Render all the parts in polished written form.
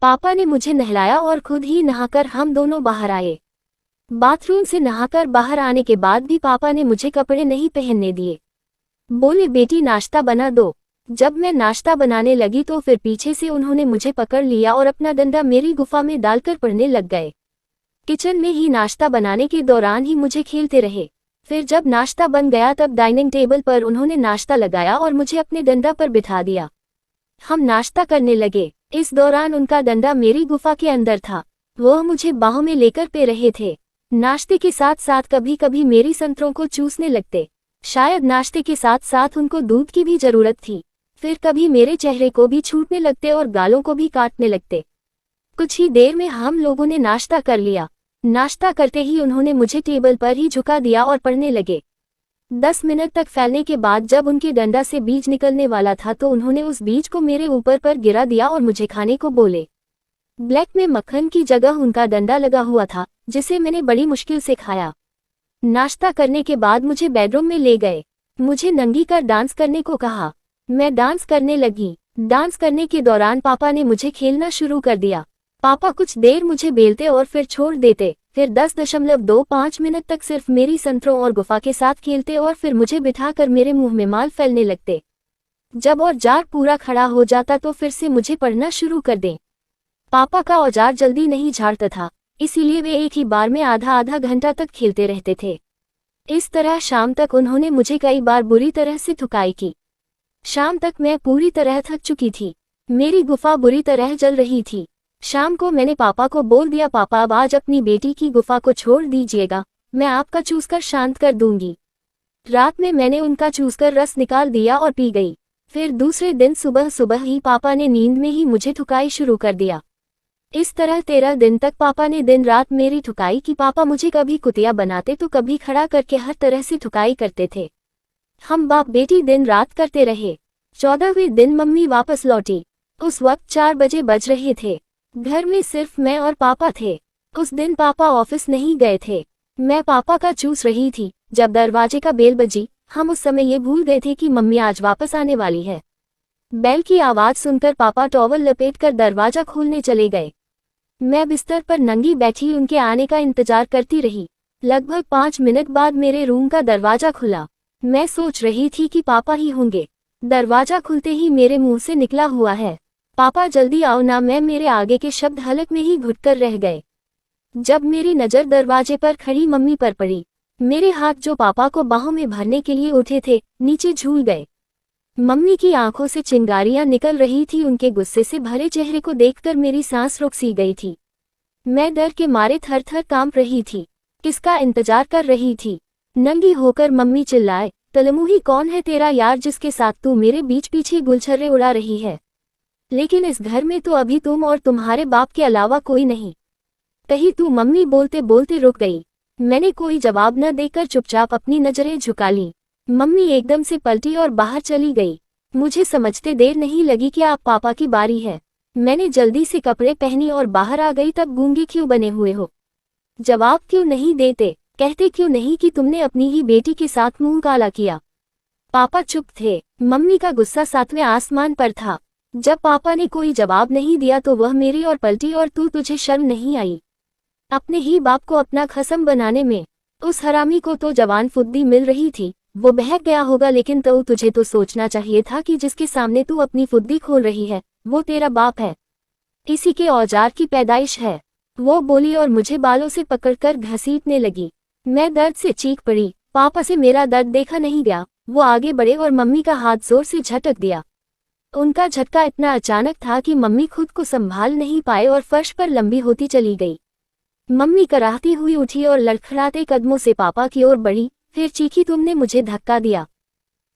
पापा ने मुझे नहलाया और खुद ही नहाकर हम दोनों बाहर आए। बाथरूम से नहाकर बाहर आने के बाद भी पापा ने मुझे कपड़े नहीं पहनने दिए। बोले बेटी नाश्ता बना दो। जब मैं नाश्ता बनाने लगी तो फिर पीछे से उन्होंने मुझे पकड़ लिया और अपना डंडा मेरी गुफा में डालकर पढ़ने लग गए। किचन में ही नाश्ता बनाने के दौरान ही मुझे खेलते रहे। फिर जब नाश्ता बन गया तब डाइनिंग टेबल पर उन्होंने नाश्ता लगाया और मुझे अपने डंडा पर बिठा दिया। हम नाश्ता करने लगे। इस दौरान उनका डंडा मेरी गुफा के अंदर था। वह मुझे बाहों में लेकर पे रहे थे। नाश्ते के साथ साथ कभी कभी मेरी संतरों को चूसने लगते। शायद नाश्ते के साथ साथ उनको दूध की भी जरूरत थी। फिर कभी मेरे चेहरे को भी छूटने लगते और गालों को भी काटने लगते। कुछ ही देर में हम लोगों ने नाश्ता कर लिया। नाश्ता करते ही उन्होंने मुझे टेबल पर ही झुका दिया और पढ़ने लगे। 10 मिनट तक फैलने के बाद जब उनके डंडा से बीज निकलने वाला था तो उन्होंने उस बीज को मेरे ऊपर पर गिरा दिया और मुझे खाने को बोले। ब्लैक में मक्खन की जगह उनका डंडा लगा हुआ था, जिसे मैंने बड़ी मुश्किल से खाया। नाश्ता करने के बाद मुझे बेडरूम में ले गए। मुझे नंगी कर डांस करने को कहा। मैं डांस करने लगी। डांस करने के दौरान पापा ने मुझे खेलना शुरू कर दिया। पापा कुछ देर मुझे बेलते और फिर छोड़ देते। फिर 10.25 मिनट तक सिर्फ मेरी संतरों और गुफा के साथ खेलते और फिर मुझे बिठाकर मेरे मुंह में माल फैलने लगते। जब औजार पूरा खड़ा हो जाता तो फिर से मुझे पढ़ना शुरू कर दें। पापा का औजार जल्दी नहीं झाड़ता था, इसीलिए वे एक ही बार में आधा आधा घंटा तक खेलते रहते थे। इस तरह शाम तक उन्होंने मुझे कई बार बुरी तरह से थुकाई की। शाम तक मैं पूरी तरह थक चुकी थी। मेरी गुफा बुरी तरह जल रही थी। शाम को मैंने पापा को बोल दिया, पापा अब आज अपनी बेटी की गुफा को छोड़ दीजिएगा, मैं आपका चूसकर शांत कर दूंगी। रात में मैंने उनका चूसकर रस निकाल दिया और पी गई। फिर दूसरे दिन सुबह सुबह ही पापा ने नींद में ही मुझे ठुकाई शुरू कर दिया। इस तरह 13 दिन तक पापा ने दिन रात मेरी ठुकाई की। पापा मुझे कभी कुतिया बनाते तो कभी खड़ा करके हर तरह से ठुकाई करते थे। हम बाप बेटी दिन रात करते रहे। 14वें दिन मम्मी वापस लौटी। उस वक्त 4 बजे बज रहे थे। घर में सिर्फ मैं और पापा थे। उस दिन पापा ऑफिस नहीं गए थे। मैं पापा का चूस रही थी। जब दरवाजे का बेल बजी, हम उस समय ये भूल गए थे कि मम्मी आज वापस आने वाली है। बेल की आवाज सुनकर पापा टॉवल लपेटकर दरवाजा खोलने चले गए। मैं बिस्तर पर नंगी बैठी उनके आने का इंतजार करती रही। लगभग 5 मिनट बाद मेरे रूम का दरवाजा खुला। मैं सोच रही थी कि पापा ही होंगे। दरवाजा खुलते ही मेरे मुंह से निकला हुआ है, पापा जल्दी आओ ना। मैं मेरे आगे के शब्द हलक में ही घुटकर रह गए। जब मेरी नज़र दरवाजे पर खड़ी मम्मी पर पड़ी, मेरे हाथ जो पापा को बाहों में भरने के लिए उठे थे, नीचे झूल गए। मम्मी की आंखों से चिंगारियां निकल रही थी। उनके गुस्से से भरे चेहरे को देखकर मेरी सांस रुक सी गई थी। मैं डर के मारे थर थर कांप रही थी। किसका इंतजार कर रही थी? नंगी होकर मम्मी चिल्लाए, तलमुही कौन है तेरा यार जिसके साथ तू मेरे बीच पीछे गुलछर्रे उड़ा रही है? लेकिन इस घर में तो अभी तुम और तुम्हारे बाप के अलावा कोई नहीं। कहीं तू? मम्मी बोलते बोलते रुक गई। मैंने कोई जवाब न देकर चुपचाप अपनी नजरें झुका ली। मम्मी एकदम से पलटी और बाहर चली गई। मुझे समझते देर नहीं लगी कि आप पापा की बारी है। मैंने जल्दी से कपड़े पहनी और बाहर आ गई। तब गूंगे क्यों बने हुए हो? जवाब क्यों नहीं देते? कहते क्यों नहीं कि तुमने अपनी ही बेटी के साथ मुंह काला किया? पापा चुप थे। मम्मी का गुस्सा 7वें आसमान पर था। जब पापा ने कोई जवाब नहीं दिया तो वह मेरी और पलटी, और तुझे शर्म नहीं आई अपने ही बाप को अपना खसम बनाने में? उस हरामी को तो जवान फुद्दी मिल रही थी, वो बहक गया होगा, लेकिन तो तुझे तो सोचना चाहिए था कि जिसके सामने तू अपनी फुद्दी खोल रही है वो तेरा बाप है, इसी के औजार की पैदाइश है। वो बोली और मुझे बालों से पकड़कर घसीटने लगी। मैं दर्द से चीख पड़ी। पापा से मेरा दर्द देखा नहीं गया। वो आगे बढ़े और मम्मी का हाथ जोर से झटक दिया। उनका झटका इतना अचानक था कि मम्मी खुद को संभाल नहीं पाए और फर्श पर लंबी होती चली गई। मम्मी कराहती हुई उठी और लड़खड़ाते कदमों से पापा की ओर बढ़ी। फिर चीखी, तुमने मुझे धक्का दिया।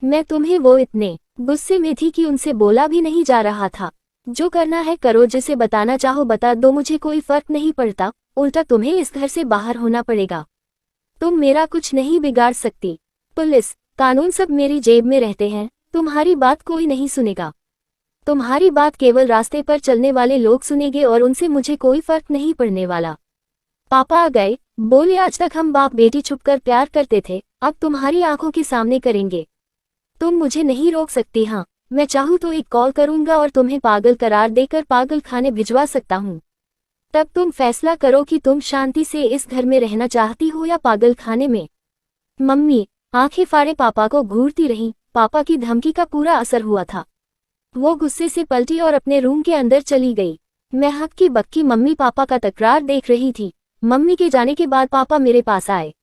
मैं तुम्हें वो इतने गुस्से में थी कि उनसे बोला भी नहीं जा रहा था। जो करना है करो, जिसे बताना चाहो बता दो, मुझे कोई फर्क नहीं पड़ता। उल्टा तुम्हें इस घर से बाहर होना पड़ेगा। तुम मेरा कुछ नहीं बिगाड़ सकती। पुलिस, कानून सब मेरी जेब में रहते हैं। तुम्हारी बात कोई नहीं सुनेगा। तुम्हारी बात केवल रास्ते पर चलने वाले लोग सुनेंगे और उनसे मुझे कोई फर्क नहीं पड़ने वाला। पापा आ गए। बोले, आज तक हम बाप बेटी छुपकर प्यार करते थे, अब तुम्हारी आंखों के सामने करेंगे। तुम मुझे नहीं रोक सकती। हाँ, मैं चाहूँ तो एक कॉल करूंगा और तुम्हें पागल करार देकर पागल खाने भिजवा सकता हूँ। तब तुम फैसला करो कि तुम शांति से इस घर में रहना चाहती हो या पागल खाने में। मम्मी आंखें फाड़े पापा को घूरती रहीं। पापा की धमकी का पूरा असर हुआ था। वो गुस्से से पलटी और अपने रूम के अंदर चली गई। मैं हक्की बक्की मम्मी पापा का तकरार देख रही थी। मम्मी के जाने के बाद पापा मेरे पास आए।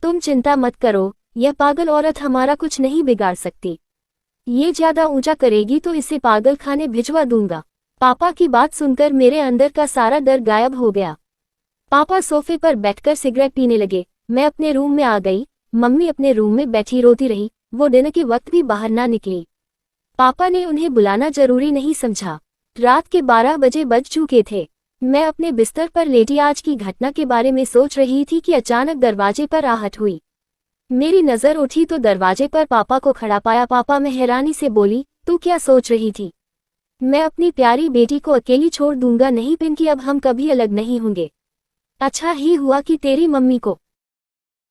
तुम चिंता मत करो, यह पागल औरत हमारा कुछ नहीं बिगाड़ सकती। ये ज्यादा ऊंचा करेगी तो इसे पागल खाने भिजवा दूंगा। पापा की बात सुनकर मेरे अंदर का सारा डर गायब हो गया। पापा सोफे पर बैठकर सिगरेट पीने लगे। मैं अपने रूम में आ गई। मम्मी अपने रूम में बैठी रोती रही। वो डिनर के वक्त भी बाहर ना निकली। पापा ने उन्हें बुलाना जरूरी नहीं समझा। रात के 12 बजे बज चुके थे। मैं अपने बिस्तर पर लेटी आज की घटना के बारे में सोच रही थी कि अचानक दरवाजे पर आहट हुई। मेरी नजर उठी तो दरवाजे पर पापा को खड़ा पाया। पापा मैं हैरानी से बोली, तू क्या सोच रही थी? मैं अपनी प्यारी बेटी को अकेली छोड़ दूंगा नहीं पिंकी, अब हम कभी अलग नहीं होंगे। अच्छा ही हुआ कि तेरी मम्मी को